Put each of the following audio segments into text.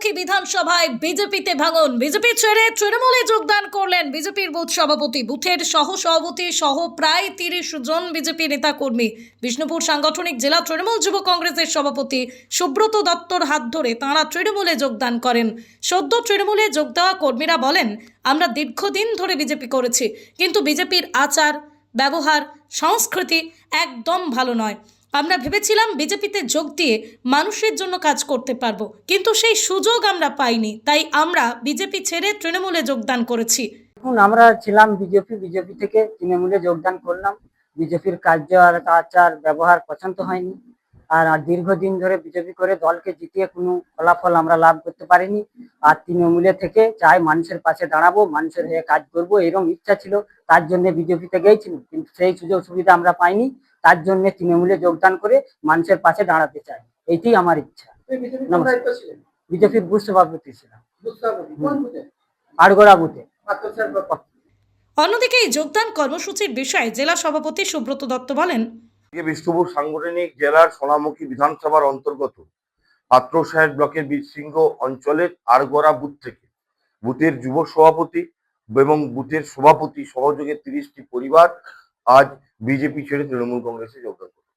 সোনামুখী বিধানসভায় বিজেপিতে ভাঙন। বিজেপি ছেড়ে তৃণমূলে যোগদান করলেন বিজেপির বুথ সভাপতি, বুথের সহ সভাপতি সহ প্রায় 30 জন বিজেপি নেতাকর্মী। বিষ্ণুপুর সাংগঠনিক জেলা তৃণমূল যুব কংগ্রেসের সভাপতি সুব্রত দত্তর হাত ধরে তাঁরা তৃণমূলে যোগদান করেন। সদ্য তৃণমূলে যোগ দেওয়া কর্মীরা বলেন, আমরা দীর্ঘদিন ধরে বিজেপি করেছি, কিন্তু বিজেপির আচার ব্যবহার সংস্কৃতি একদম ভালো নয়। আমরা ভেবেছিলাম বিজেপিতে যোগ দিয়ে মানুষের জন্য কাজ করতে পারবো, কিন্তু সেই সুযোগ আমরা পাইনি, তাই আমরা বিজেপি ছেড়ে তৃণমূলে যোগদান করেছি। এখন আমরা ছিলাম বিজেপি থেকে তৃণমূলে যোগদান করলাম। বিজেপির কার্য আর আচার ব্যবহার পছন্দ হয়নি, আর দীর্ঘদিন ধরে বিজেপি করে দলকে জিতিয়ে কোনো ফলাফল আমরা লাভ করতে পারিনি। আর তৃণমূলে থেকে চাই মানুষের পাশে দাঁড়াবো, মানুষের হয়ে কাজ করবো, এরকম ইচ্ছা ছিল। তার জন্য বিজেপিতে গিয়েছিলাম, কিন্তু সেই সুযোগ সুবিধা আমরা পাইনি। তার জন্য তৃণমূলে যোগদান করে মানুষের পাশে দাঁড়াতে চাই, এইটাই আমার ইচ্ছা। বিজেপির বুথ সভাপতি ছিলাম, আড়গোড়া বুথে। অন্যদিকে এই যোগদান কর্মসূচির বিষয়ে জেলা সভাপতি সুব্রত দত্ত বলেন, বিষ্ণুপুর সাংগঠনিক জেলার সোনামুখী বিধানসভার অন্তর্গত পাত্রসাহেব ব্লকের বীরসিংহ অঞ্চলের আড়গোড়া বুথ থেকে বুথের যুব সভাপতি এবং বুথের সভাপতি সহযোগে 30টি পরিবার আজ বিজেপি ছেড়ে তৃণমূল কংগ্রেসে যোগদান করে।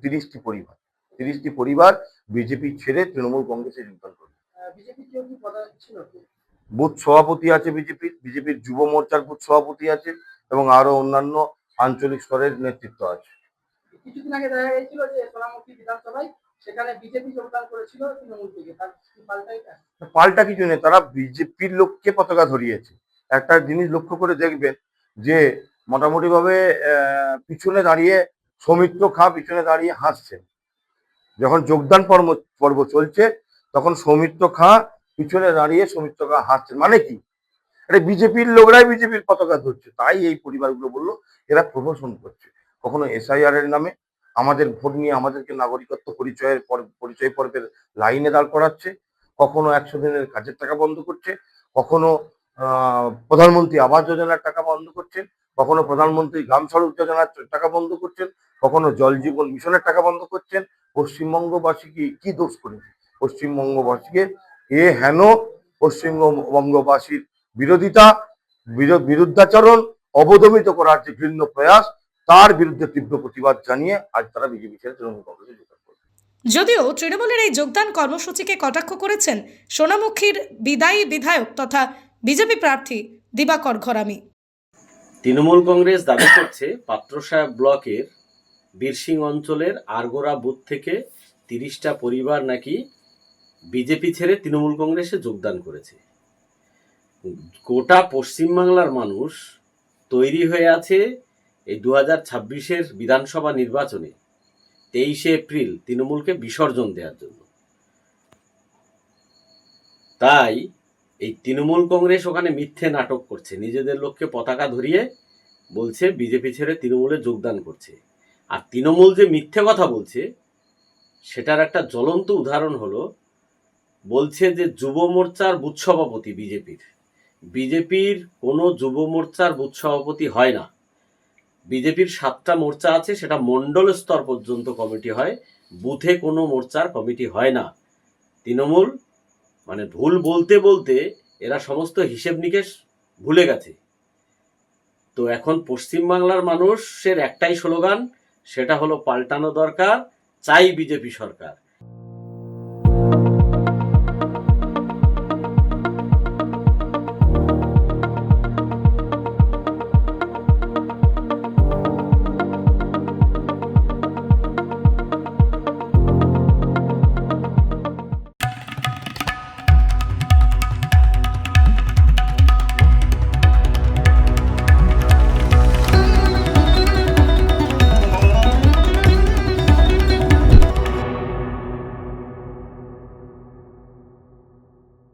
30টি পরিবার বিজেপি ছেড়ে তৃণমূল কংগ্রেসে যোগদান করে। বুথ সভাপতি আছে বিজেপির যুব মোর্চার বুথ সভাপতি আছে এবং আরো অন্যান্য আঞ্চলিক স্তরের নেতৃত্ব আছে। কিছুদিন আগে দেখা গেছিল যে সোনামুখী বিধানসভায় সেখানে বিজেপি যোগদান করেছিল তৃণমূল থেকে, তার পাল্টা কিছু নেই, তারা বিজেপির লোককে পতাকা ধরিয়েছে। একটা জিনিস লক্ষ্য করে দেখবেন যে মোটামুটি ভাবে পিছনে দাঁড়িয়ে সৌমিত্র খাঁ পিছনে দাঁড়িয়ে হাসছেন। যখন যোগদান পর্ব চলছে তখন সৌমিত্র খাঁ পিছনে দাঁড়িয়ে সৌমিত্র খাঁ হাসছেন। মানে কি, এটা বিজেপির লোকরাই বিজেপির পতাকা ধরছে। তাই এই পরিবারগুলো বললো এরা প্রহসন করছে। কখনো SIR এর নামে আমাদের ভোট নিয়ে আমাদেরকে নাগরিকত্ব পরিচয় পর্বের লাইনে দাঁড় করাচ্ছে, কখনো 100 দিনের কাজের টাকা বন্ধ করছে, কখনো প্রধানমন্ত্রী আবাস যোজনার টাকা বন্ধ করছেন, কখনো প্রধানমন্ত্রী গ্রাম সড়ক যোজনার টাকা বন্ধ করছেন, কখনো জল জীবন মিশনের টাকা বন্ধ করছেন। পশ্চিমবঙ্গবাসীকে কি দোষ করেছে? পশ্চিমবঙ্গবাসীকে হেন পশ্চিমবঙ্গবাসীর বিরুদ্ধাচরণ অবদমিত করার যে ঘৃণ্য প্রয়াস, তার বিরুদ্ধে তীব্র প্রতিবাদ জানিয়ে আজ তারা বিজেপি ছেড়ে তৃণমূল কংগ্রেসে যোগদান করবে। যদিও তৃণমূলের এই যোগদান কর্মসূচিকে কটাক্ষ করেছেন সোনামুখীর বিদায়ী বিধায়ক তথা বিজেপি প্রার্থী দিবাকর ঘরামি। তৃণমূল কংগ্রেস দাবি করছে পাত্রসাহেব ব্লকের বীরসিংহ অঞ্চলের আড়গোড়া বুথ থেকে 30টা পরিবার নাকি বিজেপি ছেড়ে তৃণমূল কংগ্রেসে যোগদান করেছে। গোটা পশ্চিমবাংলার মানুষ তৈরি হয়ে আছে এই 2026-এর বিধানসভা নির্বাচনে 23শে এপ্রিল তৃণমূলকে বিসর্জন দেওয়ার জন্য। তাই এই তৃণমূল কংগ্রেস ওখানে মিথ্যে নাটক করছে, নিজেদের লোককে পতাকা ধরিয়ে বলছে বিজেপি ছেড়ে তৃণমূলে যোগদান করছে। আর তৃণমূল যে মিথ্যে কথা বলছে সেটার একটা জ্বলন্ত উদাহরণ হলো, বলছে যে যুব মোর্চার বুথ সভাপতি বিজেপির কোনো যুব মোর্চার বুথ সভাপতি হয় না। বিজেপির 7টা মোর্চা আছে, সেটা মণ্ডল স্তর পর্যন্ত কমিটি হয়, বুথে কোনো মোর্চার কমিটি হয় না। তৃণমূল মানে ভুল বলতে বলতে এরা সমস্ত হিসেব নিকেশ ভুলে গেছে। তো এখন পশ্চিমবাংলার মানুষের একটাই স্লোগান, সেটা হলো পাল্টানো দরকার, চাই বিজেপি সরকার।